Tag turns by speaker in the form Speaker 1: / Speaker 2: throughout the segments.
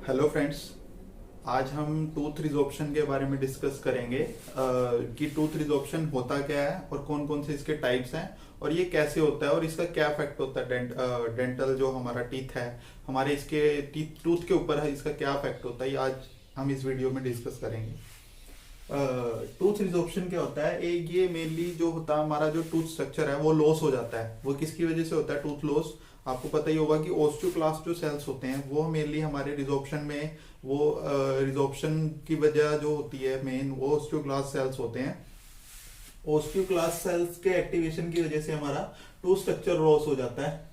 Speaker 1: Hello friends. आज हम tooth resorption के बारे में डिस्कस करेंगे कि टूथ रिजॉर्प्शन होता क्या है और कौन कौन से इसके टाइप्स हैं और ये कैसे होता है और इसका क्या इफेक्ट होता है डेंटल जो हमारा टीथ है हमारे इसके टीथ टूथ के ऊपर है, इसका क्या इफेक्ट होता है, ये आज हम इस वीडियो में डिस्कस करेंगे। टूथ रिजॉर्प्शन क्या होता है? एक ये मेनली जो होता है हमारा जो टूथ स्ट्रक्चर है वो लॉस हो जाता है। वो किसकी वजह से होता है टूथ लॉस? आपको पता ही होगा कि ओस्टियोक्लास्ट जो सेल्स होते हैं वो मेनली हमारे रिजॉर्प्शन में वो रिजॉर्प्शन की वजह जो होती है मेन वो ओस्टियोक्लास्ट सेल्स होते हैं। ओस्टियोक्लास्ट सेल्स के एक्टिवेशन की वजह से हमारा टूथ स्ट्रक्चर लॉस हो जाता है।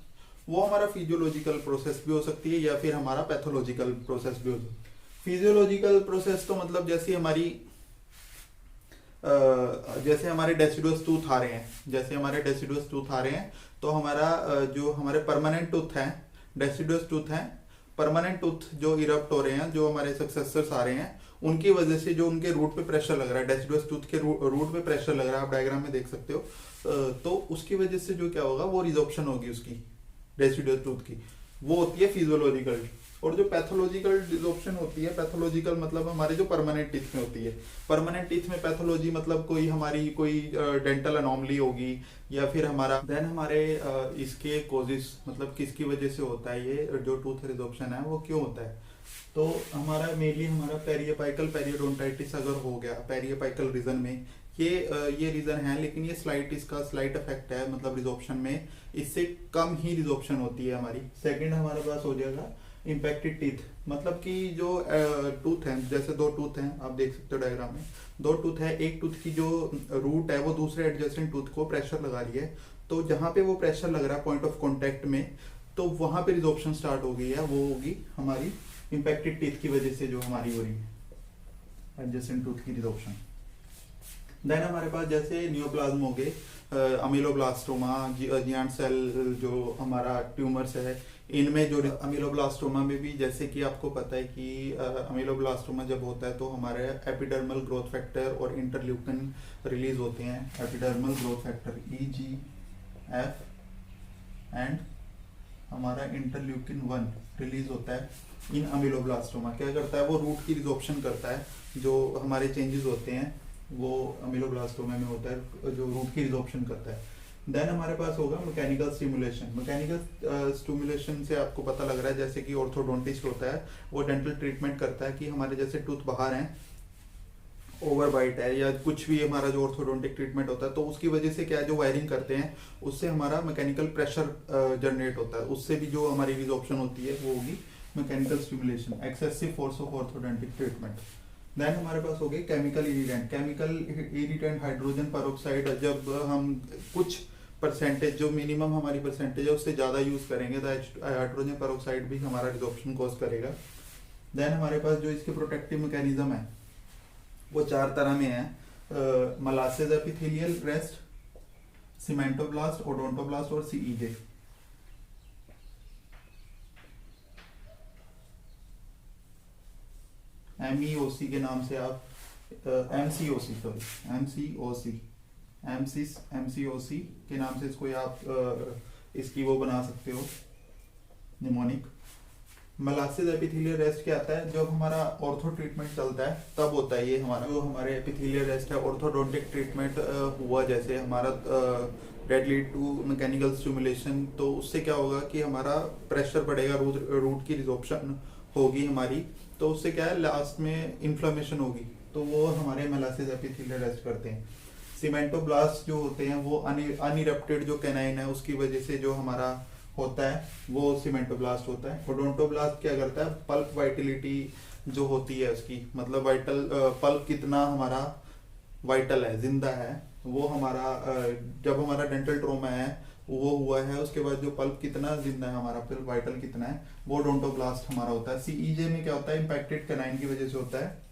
Speaker 1: वो हमारा फिजियोलॉजिकल प्रोसेस भी हो सकती है या फिर हमारा पैथोलॉजिकल प्रोसेस भी हो सकती है। फिजियोलॉजिकल प्रोसेस तो मतलब जैसे हमारे डेसिडुअस टूथ आ रहे हैं, तो हमारा जो हमारे परमानेंट टूथ हैं, डेसिडुअस टूथ हैं, परमानेंट टूथ जो इरप्ट हो रहे हैं, जो हमारे सक्सेसर्स आ रहे हैं, उनकी वजह से जो उनके रूट पे प्रेशर लग रहा है, डेसिडुअस टूथ के रूट पे प्रेशर लग रहा है, आप डायग्राम में देख सकते हो। तो उसकी वजह से जो क्या होगा वो रिजॉर्प्शन होगी उसकी, डेसिडुअस टूथ की, वो होती है फिजियोलॉजिकल। और जो पैथोलॉजिकल डिसऑप्शन होती है, पैथोलॉजिकल मतलब हमारे जो परमानेंट टीथ में होती है। परमानेंट टीथ में पैथोलॉजी मतलब कोई डेंटल अनोमली होगी या फिर हमारा देन हमारे इसके कोजिस मतलब किसकी वजह से होता है ये जो टूथ रिजॉर्प्शन है वो क्यों होता है? तो हमारा मेनली हमारा पेरियपाइकल पेरियोडोंटाइटिस अगर हो गया पेरियपाइकल रीजन में, ये रीजन है, लेकिन ये इसका स्लाइट इफेक्ट है, मतलब रिजॉर्प्शन में इससे कम ही रिजॉर्प्शन होती है हमारी। सेकंड हमारे पास हो जाएगा इम्पैक्टेड टीथ, मतलब कि जो टूथ है, जैसे दो टूथ हैं, आप देख सकते हो डायग्राम में, दो टूथ है, एक टूथ की जो रूट है वो दूसरे एडजेसेंट टूथ को प्रेशर लगा रही है। तो जहां पे वो प्रेशर लग रहा है पॉइंट ऑफ कांटेक्ट में, तो वहां पे रिजॉर्प्शन स्टार्ट हो गई है, वो होगी हमारी इम्पैक्टेड टीथ की वजह से जो हमारी हो रही है एडजेसेंट टूथ की रिजॉर्प्शन। देन हमारे पास जैसे नियोप्लाज्म हो गए, अमीलोब्लास्टोमा, जियांट सेल जो हमारा ट्यूमर्स है, इनमें जो अमीलोब्लास्टोमा में भी जैसे कि आपको पता है कि अमीलोब्लास्टोमा जब होता है तो हमारे एपिडर्मल ग्रोथ फैक्टर और इंटरल्यूकिन रिलीज होते हैं। Epidermal growth factor EGF and हमारा इंटरल्यूकिन 1 रिलीज होता है इन अमीलोब्लास्टोमा। क्या करता है वो रूट की रिजॉर्प्शन करता है, जो हमारे चेंजेस होते हैं वो अमीलोब्लास्टोमा में होता है, जो रूट की रिजॉर्प्शन करता है। देन हमारे पास होगा मैकेनिकल स्टिमुलेशन। मैकेनिकल स्टिमुलेशन से आपको पता लग रहा है जैसे कि ऑर्थोडोंटिस्ट होता है वो डेंटल ट्रीटमेंट करता है कि हमारे जैसे टूथ बाहर हैं, ओवरबाइट है या कुछ भी हमारा जो ऑर्थोडोंटिक ट्रीटमेंट होता है, तो उसकी वजह से क्या जो वायरिंग करते हैं उससे हमारा मैकेनिकल प्रेशर जनरेट होता है, उससे भी जो हमारी रिजॉर्प्शन होती है वो होगी mechanical stimulation, excessive force of orthodontic treatment. Then हमारे पास हो गए केमिकल इरिटेंट हाइड्रोजन पेरोक्साइड। जब हम कुछ परसेंटेज, जो मिनिमम हमारी परसेंटेज है उससे ज़्यादा यूज़ करेंगे तो हाइड्रोजन पेरोक्साइड भी हमारा रिजॉर्प्शन कॉज करेगा। देन हमारे पास जो इसके प्रोटेक्टिव मैकेनिज्म है वो 4 तरह में है, मलासेज एपिथेलियल रेस्ट, सीमेंटोब्लास्ट, ओडोंटोब्लास्ट और CEJ। MEOC के नाम से आप MCOC के नाम से इसको आप इसकी वो बना सकते हो, निमोनिक। मलासिस एपिथेलियल रेस्ट क्या आता है? जब हमारा ऑर्थो ट्रीटमेंट चलता है तब होता है ये हमारा, जो हमारे एपिथेलियल रेस्ट है, ऑर्थोडोंटिक ट्रीटमेंट हुआ जैसे हमारा that lead to mechanical stimulation, तो उससे क्या होगा कि हमारा प्रेशर बढ़ेगा, रूट की रिजॉर्प्शन होगी हमारी, तो उससे क्या है लास्ट में इन्फ्लेमेशन होगी, तो वो हमारे मेलासिस एपिथेलियल रेस्ट करते हैं। सीमेंटोब्लास्ट जो होते हैं वो अनइरप्टेड जो कैनाइन है उसकी वजह से जो हमारा होता है वो सीमेंटोब्लास्ट होता है। ओडोंटोब्लास्ट क्या करता है? पल्प वाइटलिटी जो होती है उसकी, मतलब वाइटल पल्प कितना हमारा वाइटल है, जिंदा है, वो हमारा जब हमारा डेंटल ट्रोमा है वो हुआ है उसके बाद जो पल्प कितना जिंदा है हमारा, फिर वाइटल कितना है, वो ओडोंटोब्लास्ट हमारा होता है। CEJ में क्या होता है? इम्पैक्टेड कैनाइन की वजह से होता है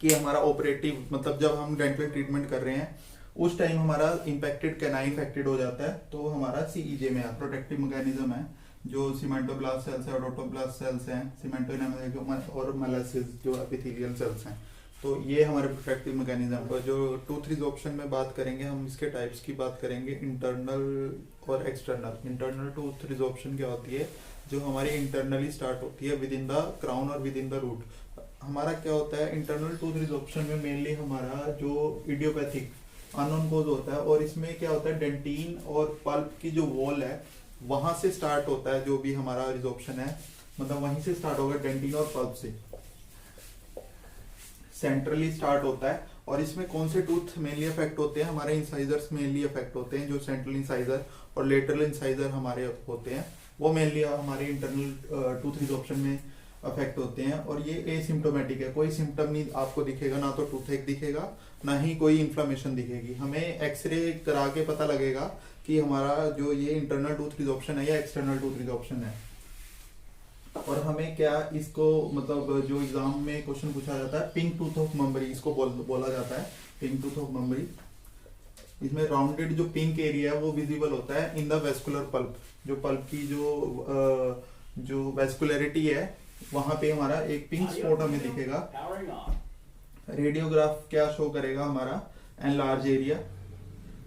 Speaker 1: कि हमारा ऑपरेटिव, मतलब जब हम डेंटल ट्रीटमेंट कर रहे हैं उस टाइम हमारा इम्पैक्टेड कैनाइन इफेक्टेड हो जाता है, तो हमारा CEJ में प्रोटेक्टिव मैकेनिज्म है, जो सीमेंटोब्लास्ट सेल्स है, ओडोंटोब्लास्ट सेल्स हैं, सीमेंटोइनम और मेलासिस जो एपिथेलियल सेल्स हैं, तो ये हमारे प्रोटेक्टिव मैकेनिज्म पर। जो टूथ रिजॉर्प्शन में बात करेंगे हम, इसके टाइप्स की बात करेंगे, इंटरनल और एक्सटर्नल। इंटरनल टूथ रिजॉर्प्शन क्या होती है? जो हमारी इंटरनली स्टार्ट होती है विद इन द क्राउन और विद इन द रूट। हमारा क्या होता है इंटरनल टूथ रिजॉर्प्शन में मेनली हमारा जो इडियोपैथिक अननोन कोज होता है, और इसमें क्या होता है डेंटिन और पल्प की जो वॉल है वहां से स्टार्ट होता है जो भी हमारा रिजॉर्प्शन है, मतलब वहीं से स्टार्ट होगा डेंटिन और पल्प से सेंट्रली स्टार्ट होता है। और इसमें कौन से टूथ मेनली अफेक्ट होते हैं, हमारे इंसाइजर्स मेनली अफेक्ट होते हैं, जो सेंट्रल इंसाइजर और लेटरल इंसाइजर हमारे होते हैं वो मेनली हमारे इंटरनल टूथ रिजॉर्प्शन में अफेक्ट होते हैं। और ये एसिम्टोमेटिक है, कोई सिम्टम नहीं आपको दिखेगा, ना तो टूथ एक दिखेगा ना ही कोई इन्फ्लेमेशन दिखेगी। हमें एक्सरे करा के पता लगेगा कि हमारा जो ये इंटरनल टूथ रिजॉर्प्शन है या एक्सटर्नल टूथ रिजॉर्प्शन है। और हमें क्या इसको मतलब जो एग्जाम में क्वेश्चन पूछा जाता है पिंक टूथ ऑफ मम्बरी, इसको बोला जाता है पिंक टूथ ऑफ मम्बरी। इसमें राउंडेड जो पिंक एरिया है वो विजिबल होता है इन द वेस्कुलर पल्प, जो पल्प की जो वेस्कुलरिटी है वहां पे हमारा एक पिंक स्पॉट हमें दिखेगा। रेडियोग्राफ क्या शो करेगा हमारा एनलार्ज एरिया,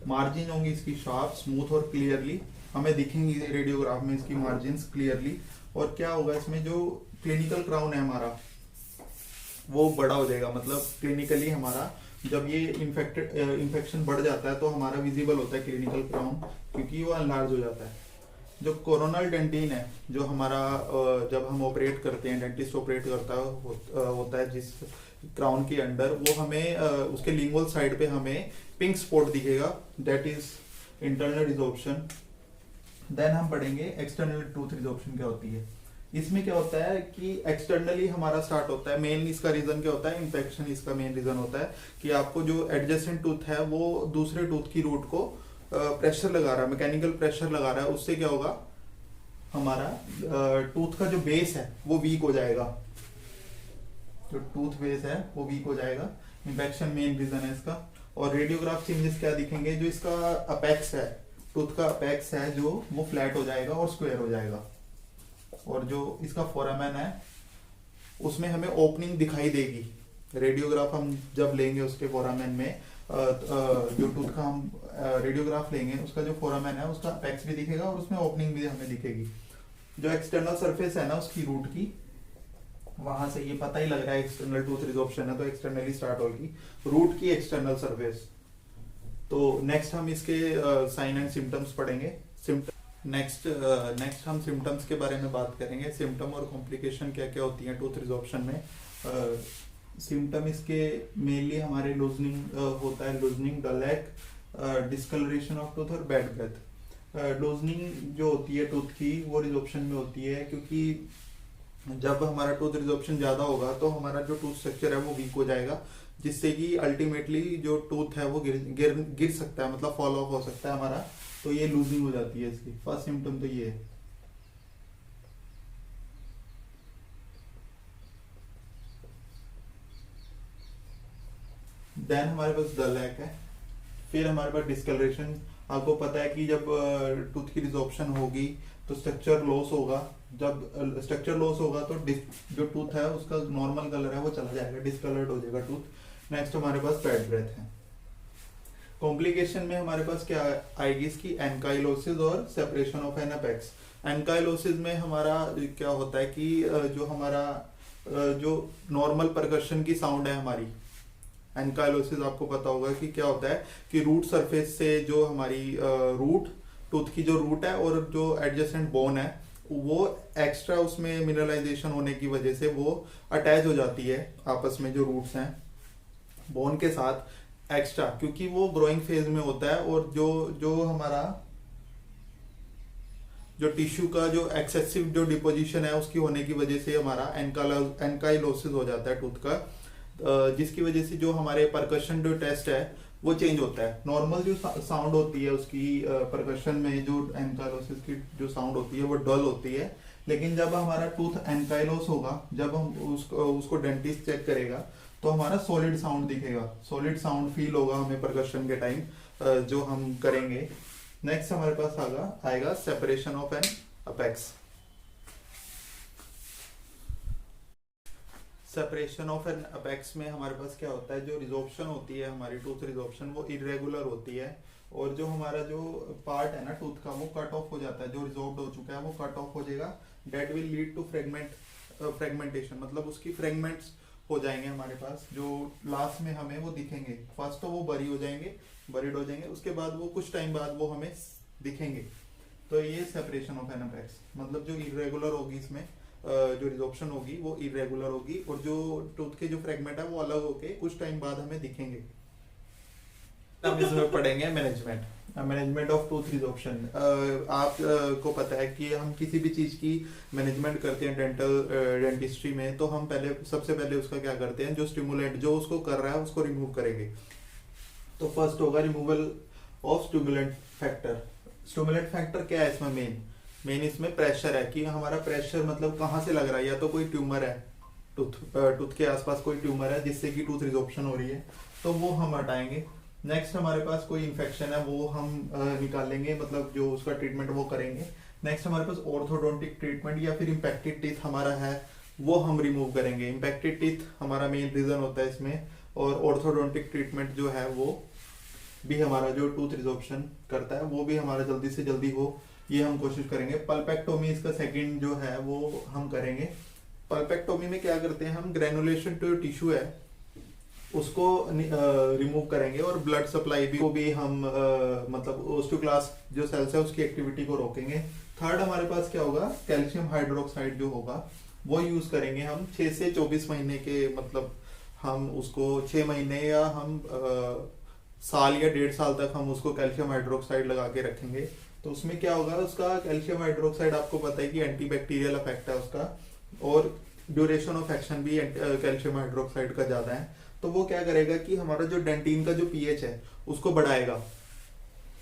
Speaker 1: मार्जिन होंगी इसकी शार्प स्मूथ और क्लियरली हमें दिखेंगी रेडियोग्राफ में इसकी मार्जिन क्लियरली। और क्या होगा इसमें जो क्लिनिकल क्राउन है हमारा वो बड़ा हो जाएगा, मतलब क्लिनिकली हमारा जब ये इन्फेक्शन बढ़ जाता है तो हमारा विजिबल होता है क्लिनिकल क्राउन, क्योंकि वो अनलार्ज हो जाता है। जो कोरोनल डेंटिन है जो हमारा जब हम ऑपरेट करते हैं, डेंटिस्ट ऑपरेट होता है जिस क्राउन के अंडर, वो हमें उसके लिंगुअल साइड पे हमें पिंक स्पॉट दिखेगा, that is internal resorption. Then हम पढ़ेंगे एक्सटर्नल टूथ रिजॉर्प्शन क्या होती है। इसमें क्या होता है कि एक्सटर्नली हमारा स्टार्ट होता है, मेन इसका रीजन क्या होता है इन्फेक्शन, इसका मेन रीजन होता है कि आपको जो एडजेसेंट टूथ है वो दूसरे टूथ की रूट को प्रेशर लगा रहा है, मैकेनिकल प्रेशर लगा रहा है, उससे क्या होगा हमारा टूथ का जो बेस है वो वीक हो जाएगा, जो टूथ बेस है वो वीक हो जाएगा। इन्फेक्शन मेन रीजन है इसका। और रेडियोग्राफ चेंजेस क्या दिखेंगे, जो इसका अपेक्स है, टूथ का अपेक्स है जो वो फ्लैट हो जाएगा और स्क्वायर हो जाएगा। और जो इसका फोरामेन है उसमें हमें ओपनिंग दिखाई देगी। रेडियोग्राफ हम जब लेंगे उसके फोरामेन में जो टूथ का हम रेडियोग्राफ लेंगे उसका जो फोरामेन है उसका अपेक्स भी दिखेगा और उसमें ओपनिंग भी हमें दिखेगी। जो एक्सटर्नल सरफेस है ना उसकी रूट की, वहां से ये पता ही लग रहा है एक्सटर्नल टूथ रिजॉर्प्शन है तो एक्सटर्नली स्टार्ट होगी रूट की एक्सटर्नल सरफेस। तो नेक्स्ट हम इसके साइन एंड सिम्टम्स पढ़ेंगे। नेक्स्ट हम सिम्टम्स के बारे में बात करेंगे, सिम्टम और कॉम्प्लिकेशन क्या क्या होती हैं टूथ रिजॉर्प्शन में। सिम्टम इसके मेनली हमारे लूजनिंग होता है, लूजनिंग, डलैक, डिस्कलरेशन ऑफ टूथ और बैड ब्रेथ। लूजनिंग जो होती है टूथ की वो रिजॉर्प्शन में होती है, क्योंकि जब हमारा टूथ रिजॉर्प्शन ज्यादा होगा तो हमारा जो टूथ स्ट्रक्चर है वो वीक हो जाएगा, जिससे कि अल्टीमेटली जो टूथ है वो गिर सकता है, मतलब फॉल ऑफ हो सकता है हमारा। तो ये लूजिंग हो जाती है इसकी। फर्स्ट सिम्टम तो ये है। देन हमारे पास डलैक है, फिर हमारे पास डिस्कलरेशन। आपको पता है कि जब टूथ की रिजॉर्प्शन होगी तो स्ट्रक्चर लॉस होगा, जब स्ट्रक्चर लॉस होगा तो जो टूथ है उसका नॉर्मल कलर है वो चला जाएगा, डिस्कलर्ड हो जाएगा टूथ। नेक्स्ट हमारे पास बैड ब्रेथ है। कॉम्प्लिकेशन में हमारे पास क्या आएगी इसकी एनकाइलोसिस और separation of N apex. Ankylosis में हमारा क्या होता है कि जो हमारा जो नॉर्मल परकशन की साउंड है हमारी, एनकाइलोसिस आपको पता होगा कि क्या होता है कि रूट सरफेस से जो हमारी रूट टूथ की जो रूट है और जो एडजेसेंट बोन है वो एक्स्ट्रा उसमें मिनरलाइजेशन होने की वजह से वो अटैच हो जाती है आपस में, जो रूट्स हैं बोन के साथ एक्स्ट्रा, क्योंकि वो ग्रोइंग फेज में होता है। और जो हमारा जो टिश्यू का जो एक्सेसिव जो डिपोजिशन है उसकी होने की वजह से हमारा एनकाइलोसिस हो जाता है टूथ का, जिसकी वजह से जो हमारे परकशन जो टेस्ट है वो चेंज होता है। नॉर्मल जो साउंड होती है उसकी परकशन में जो एनकाइलोसिस की जो साउंड होती है वो डल होती है, लेकिन जब हमारा टूथ एनकाइलोस होगा, जब हम उसको डेंटिस्ट चेक करेगा तो हमारा सॉलिड साउंड दिखेगा, सॉलिड साउंड फील होगा हमें परकशन के टाइम जो हम करेंगे। नेक्स्ट हमारे पास आएगा separation of N apex. Separation of N apex में हमारे पास क्या होता है, जो रिजॉर्प्शन होती है हमारी टूथ रिजॉर्प्शन वो इरेगुलर होती है, और जो हमारा जो पार्ट है ना टूथ का वो कट ऑफ हो जाता है, जो रिजॉर्व हो चुका है वो कट ऑफ हो जाएगा, that will lead to fragmentation, मतलब उसकी फ्रेगमेंट्स हो जाएंगे हमारे पास, जो लास्ट में हमें वो दिखेंगे। फर्स्ट तो वो बरी हो जाएंगे, बरीड हो जाएंगे, उसके बाद वो कुछ टाइम बाद वो हमें दिखेंगे। तो ये सेपरेशन ऑफ एनापेक्स, मतलब जो इरेगुलर होगी इसमें जो रिजॉर्प्शन होगी वो इरेगुलर होगी, और जो टूथ के जो फ्रेगमेंट है वो अलग होके कुछ टाइम बाद हमें दिखेंगे। हम इसमें पढ़ेंगे मैनेजमेंट ऑफ टूथ रिजॉर्प्शन। आप को पता है कि हम किसी भी चीज की मैनेजमेंट करते हैं डेंटिस्ट्री में, तो हम सबसे पहले उसका क्या करते हैं, जो स्टिमुलेंट जो उसको कर रहा है उसको रिमूव करेंगे। तो फर्स्ट होगा removal of stimulant factor. Stimulant factor क्या है इसमें, मेन इसमें प्रेशर है, कि हमारा प्रेशर मतलब कहाँ से लग रहा है, या तो कोई ट्यूमर है टूथ के आसपास कोई ट्यूमर है जिससे कि टूथ रिजॉर्प्शन हो रही है, तो वो हम हटाएंगे। नेक्स्ट हमारे पास कोई इन्फेक्शन है वो हम निकालेंगे, मतलब जो उसका ट्रीटमेंट वो करेंगे। नेक्स्ट हमारे पास ऑर्थोडोंटिक ट्रीटमेंट, या फिर इम्पैक्टेड टीथ हमारा है वो हम रिमूव करेंगे। इम्पैक्टेड टीथ हमारा मेन रीजन होता है इसमें, और ऑर्थोडोंटिक ट्रीटमेंट जो है वो भी हमारा जो टूथ रिजॉर्प्शन करता है वो भी हमारा जल्दी से जल्दी हो, ये हम कोशिश करेंगे। पल्पेक्टोमी इसका सेकंड जो है वो हम करेंगे। पल्पेक्टोमी में क्या करते हैं हम, ग्रेनुलेशन टू टिश्यू है उसको रिमूव करेंगे, और ब्लड सप्लाई भी को भी हम मतलब ओस्टियोक्लास्ट जो सेल्स है उसकी एक्टिविटी को रोकेंगे। थर्ड हमारे पास क्या होगा, कैल्शियम हाइड्रोक्साइड जो होगा वो यूज करेंगे हम 6 से 24 महीने के, मतलब हम उसको 6 महीने या हम साल या 1.5 साल तक हम उसको कैल्शियम हाइड्रोक्साइड लगा के रखेंगे। तो उसमें क्या होगा, उसका कैल्शियम हाइड्रोक्साइड आपको पता है कि एंटीबैक्टीरियल इफेक्ट है उसका, और ड्यूरेशन ऑफ एक्शन भी कैल्शियम हाइड्रोक्साइड का ज्यादा है। तो वो क्या करेगा कि हमारा जो डेंटिन का जो पीएच है उसको बढ़ाएगा।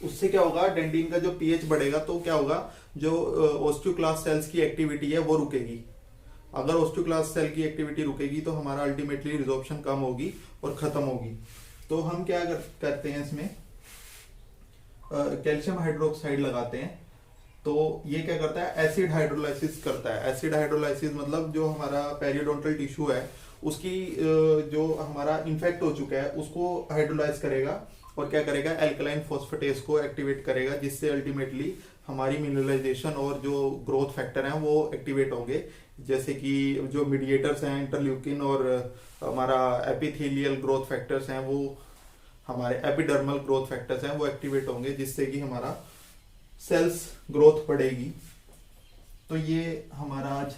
Speaker 1: उससे क्या होगा, डेंटिन का जो पीएच बढ़ेगा तो क्या होगा, जो ओस्टियोक्लास्ट सेल्स की एक्टिविटी है वो रुकेगी। अगर ओस्टियोक्लास्ट सेल की एक्टिविटी रुकेगी तो हमारा अल्टीमेटली रिजॉर्प्शन कम होगी और खत्म होगी। तो हम क्या करते हैं इसमें, कैल्शियम हाइड्रोक्साइड लगाते हैं। तो ये क्या करता है, एसिड हाइड्रोलाइसिस करता है। एसिड हाइड्रोलाइसिस मतलब जो हमारा पेरियोडोंटल टिश्यू है उसकी जो हमारा इन्फेक्ट हो चुका है उसको हाइड्रोलाइज करेगा, और क्या करेगा, एल्कलाइन फॉस्फेटेस को एक्टिवेट करेगा, जिससे अल्टीमेटली हमारी मिनरलाइजेशन और जो ग्रोथ फैक्टर हैं वो एक्टिवेट होंगे। जैसे कि जो मीडिएटर्स हैं इंटरल्यूकिन और हमारा एपिथेलियल ग्रोथ फैक्टर्स हैं, वो हमारे एपिडर्मल ग्रोथ फैक्टर्स हैं वो एक्टिवेट होंगे, जिससे कि हमारा सेल्स ग्रोथ बढ़ेगी। तो ये हमारा आज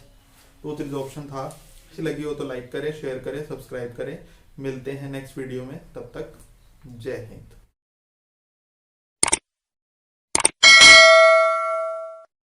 Speaker 1: टूथ रिजॉर्प्शन था। अच्छी लगी हो तो लाइक करें, शेयर करें, सब्सक्राइब करें। मिलते हैं नेक्स्ट वीडियो में, तब तक जय हिंद।